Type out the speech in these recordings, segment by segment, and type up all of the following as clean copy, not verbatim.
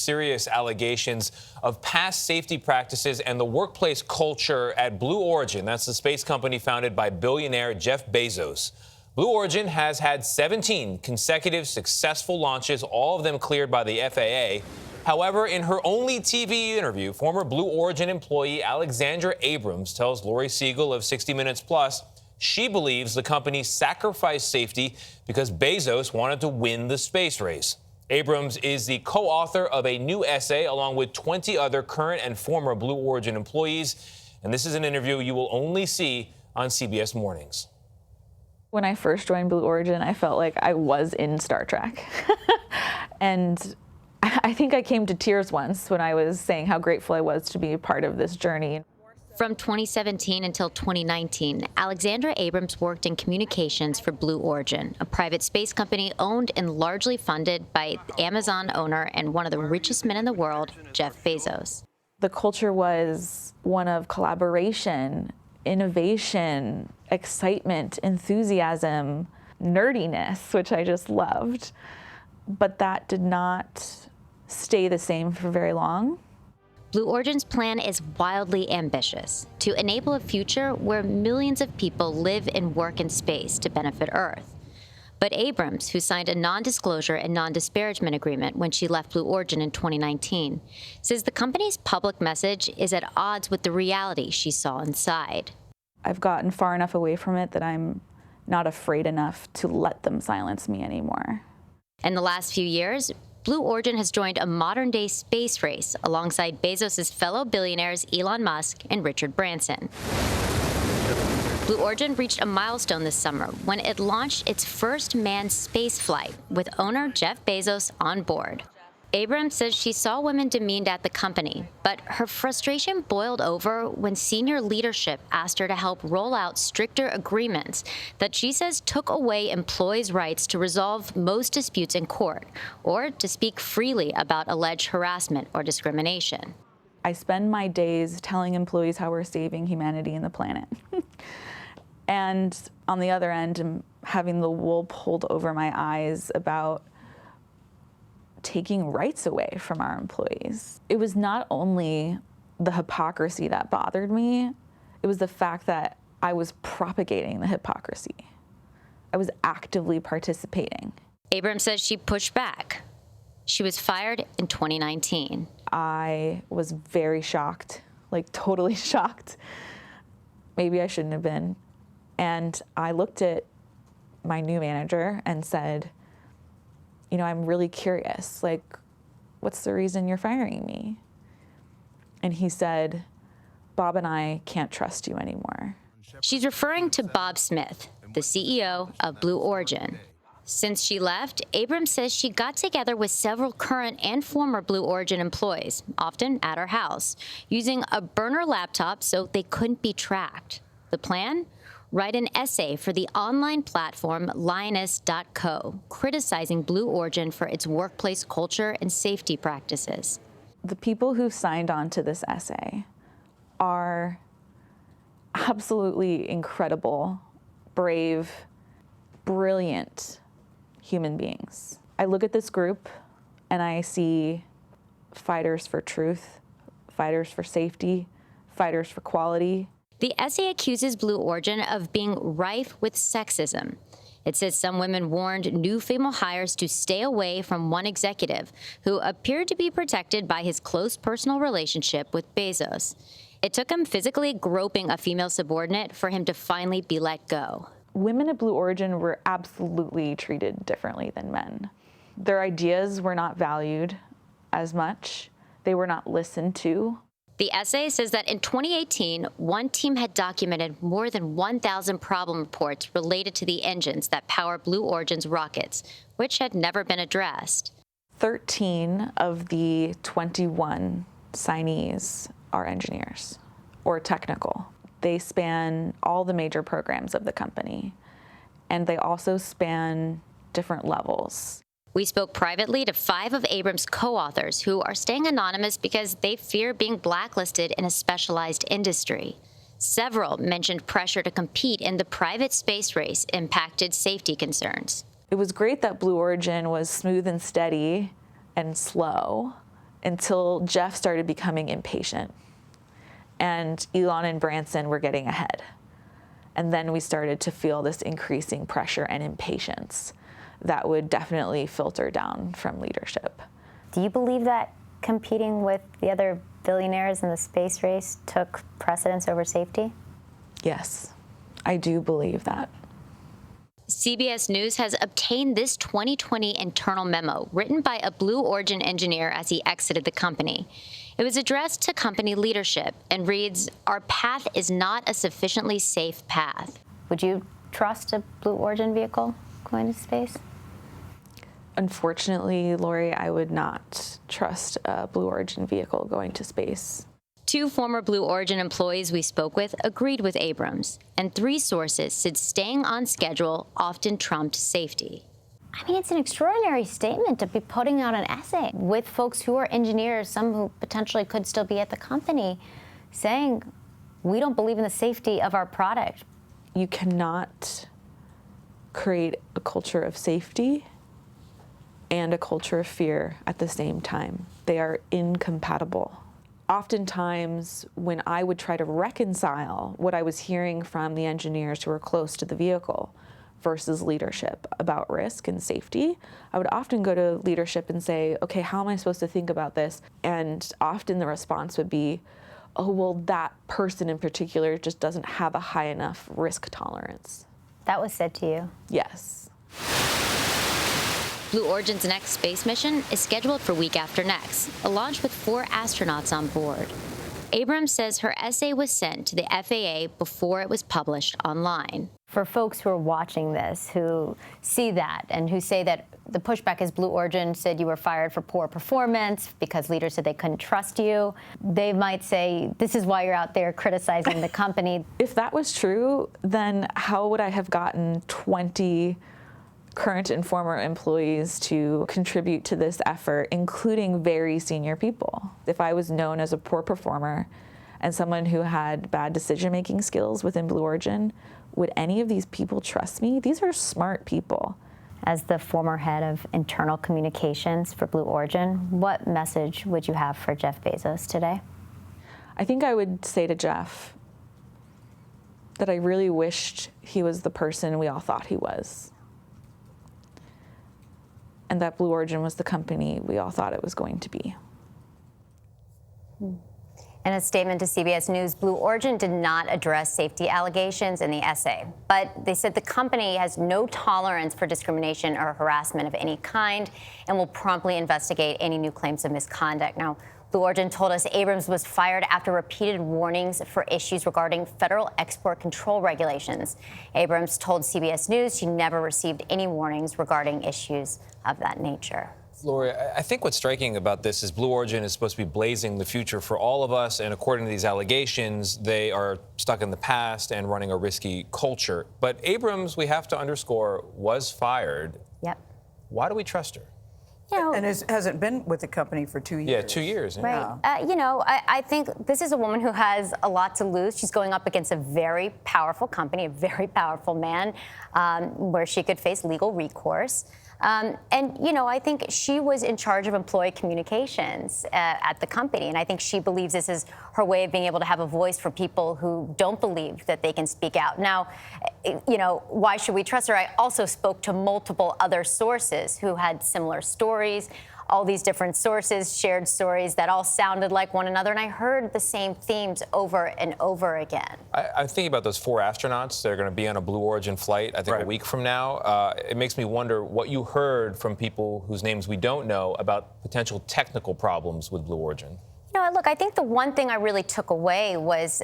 serious allegations of past safety practices and the workplace culture at Blue Origin. That's the space company founded by billionaire Jeff Bezos. Blue Origin has had 17 consecutive successful launches, all of them cleared by the FAA. However, in her only TV interview, former Blue Origin employee Alexandra Abrams tells Laurie Segall of 60 Minutes Plus she believes the company sacrificed safety because Bezos wanted to win the space race. Abrams is the co-author of a new essay along with 20 other current and former Blue Origin employees. And this is an interview you will only see on CBS Mornings. When I first joined Blue Origin, I felt like I was in Star Trek. And I think I came to tears once when I was saying how grateful I was to be a part of this journey. From 2017 until 2019, Alexandra Abrams worked in communications for Blue Origin, a private space company owned and largely funded by Amazon owner and one of the richest men in the world, Jeff Bezos. The culture was one of collaboration, innovation, excitement, enthusiasm, nerdiness, which I just loved. But that did not stay the same for very long. Blue Origin's plan is wildly ambitious to enable a future where millions of people live and work in space to benefit Earth. But Abrams, who signed a non-disclosure and non-disparagement agreement when she left Blue Origin in 2019, says the company's public message is at odds with the reality she saw inside. I've gotten far enough away from it that I'm not afraid enough to let them silence me anymore. In the last few years, Blue Origin has joined a modern-day space race alongside Bezos' fellow billionaires Elon Musk and Richard Branson. Blue Origin reached a milestone this summer when it launched its first manned space flight with owner Jeff Bezos on board. Abrams says she saw women demeaned at the company, but her frustration boiled over when senior leadership asked her to help roll out stricter agreements that she says took away employees' rights to resolve most disputes in court or to speak freely about alleged harassment or discrimination. I spend my days telling employees how we're saving humanity and the planet. And on the other end, I'm having the wool pulled over my eyes about taking rights away from our employees. It was not only the hypocrisy that bothered me, it was the fact that I was propagating the hypocrisy. I was actively participating. Abrams says she pushed back. She was fired in 2019. I was very shocked, like totally shocked. Maybe I shouldn't have been. And I looked at my new manager and said, you know, I'm really curious, like, what's the reason you're firing me? And he said, Bob and I can't trust you anymore. She's referring to Bob Smith, the CEO of Blue Origin. Since she left, Abrams says she got together with several current and former Blue Origin employees, often at her house, using a burner laptop so they couldn't be tracked. The plan? Write an essay for the online platform Lioness.co, criticizing Blue Origin for its workplace culture and safety practices. The people who signed on to this essay are absolutely incredible, brave, brilliant human beings. I look at this group and I see fighters for truth, fighters for safety, fighters for quality. The essay accuses Blue Origin of being rife with sexism. It says some women warned new female hires to stay away from one executive who appeared to be protected by his close personal relationship with Bezos. It took him physically groping a female subordinate for him to finally be let go. Women at Blue Origin were absolutely treated differently than men. Their ideas were not valued as much. They were not listened to. The essay says that in 2018, one team had documented more than 1,000 problem reports related to the engines that power Blue Origin's rockets, which had never been addressed. 13 of the 21 signees are engineers or technical. They span all the major programs of the company, and they also span different levels. We spoke privately to 5 of Abrams' co-authors who are staying anonymous because they fear being blacklisted in a specialized industry. Several mentioned pressure to compete in the private space race impacted safety concerns. It was great that Blue Origin was smooth and steady and slow until Jeff started becoming impatient and Elon and Branson were getting ahead. And then we started to feel this increasing pressure and impatience that would definitely filter down from leadership. Do you believe that competing with the other billionaires in the space race took precedence over safety? Yes, I do believe that. CBS News has obtained this 2020 internal memo written by a Blue Origin engineer as he exited the company. It was addressed to company leadership and reads, "Our path is not a sufficiently safe path." Would you trust a Blue Origin vehicle going to space? Unfortunately, Laurie, I would not trust a Blue Origin vehicle going to space. 2 former Blue Origin employees we spoke with agreed with Abrams, and 3 sources said staying on schedule often trumped safety. I mean, it's an extraordinary statement to be putting out an essay with folks who are engineers, some who potentially could still be at the company, saying, we don't believe in the safety of our product. You cannot create a culture of safety and a culture of fear at the same time. They are incompatible. Oftentimes, when I would try to reconcile what I was hearing from the engineers who were close to the vehicle versus leadership about risk and safety, I would often go to leadership and say, okay, how am I supposed to think about this? And often the response would be, oh, well, that person in particular just doesn't have a high enough risk tolerance. That was said to you? Yes. Blue Origin's next space mission is scheduled for week after next, a launch with 4 astronauts on board. Abrams says her essay was sent to the FAA before it was published online. For folks who are watching this, who see that and who say that the pushback is Blue Origin said you were fired for poor performance because leaders said they couldn't trust you, they might say, this is why you're out there criticizing the company. If that was true, then how would I have gotten 20 current and former employees to contribute to this effort, including very senior people? If I was known as a poor performer and someone who had bad decision-making skills within Blue Origin, would any of these people trust me? These are smart people. As the former head of internal communications for Blue Origin, what message would you have for Jeff Bezos today? I think I would say to Jeff that I really wished he was the person we all thought he was, and that Blue Origin was the company we all thought it was going to be. In a statement to CBS News, Blue Origin did not address safety allegations in the essay, but they said the company has no tolerance for discrimination or harassment of any kind and will promptly investigate any new claims of misconduct. Now, Blue Origin told us Abrams was fired after repeated warnings for issues regarding federal export control regulations. Abrams told CBS News she never received any warnings regarding issues of that nature. Laurie, I think what's striking about this is Blue Origin is supposed to be blazing the future for all of us, and according to these allegations, they are stuck in the past and running a risky culture. But Abrams, we have to underscore, was fired. Yep. Why do we trust her? You know, And hasn't been with the company for 2 years. Yeah, 2 years. Yeah. right. You know, I think this is a woman who has a lot to lose. She's going up against a very powerful company, a very powerful man, where she could face legal recourse. And, you know, I think she was in charge of employee communications at the company. And I think she believes this is her way of being able to have a voice for people who don't believe that they can speak out. Now, you know, why should we trust her? I also spoke to multiple other sources who had similar stories. All these different sources shared stories that all sounded like one another, and I heard the same themes over and over again. I'm thinking about those 4 astronauts that are going to be on a Blue Origin flight, I think, a week from now. It makes me wonder what you heard from people whose names we don't know about potential technical problems with Blue Origin. You know, look, I think the one thing I really took away was,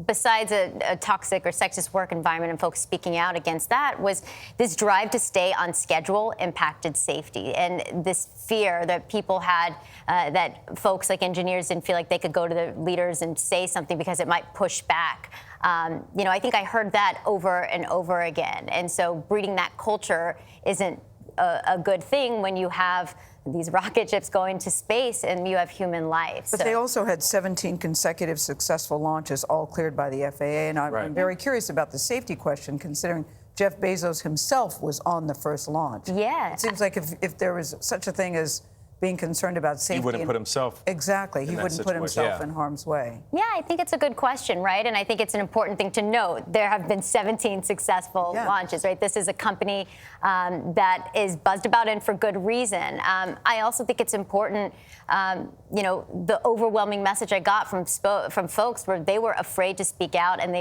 besides a toxic or sexist work environment and folks speaking out against that, was this drive to stay on schedule impacted safety. And this fear that people had, that folks like engineers didn't feel like they could go to the leaders and say something because it might push back. You know, I think I heard that over and over again. And so breeding that culture isn't a good thing when you have these rocket ships going to space and you have human life. But they also had 17 consecutive successful launches, all cleared by the FAA. And I'm very curious about the safety question, considering Jeff Bezos himself was on the first launch. Yeah. It seems like if there was such a thing as being concerned about safety. He wouldn't put himself Exactly. He that wouldn't put situation. himself in harm's way. Yeah, I think it's a good question, right? And I think it's an important thing to note. There have been 17 successful launches, right? This is a company that is buzzed about and for good reason. I also think it's important, the overwhelming message I got from folks where they were afraid to speak out and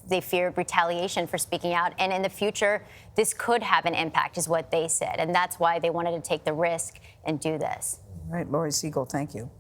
they feared retaliation for speaking out. And in the future, this could have an impact, is what they said. And that's why they wanted to take the risk and do this. All right, Laurie Segall, thank you.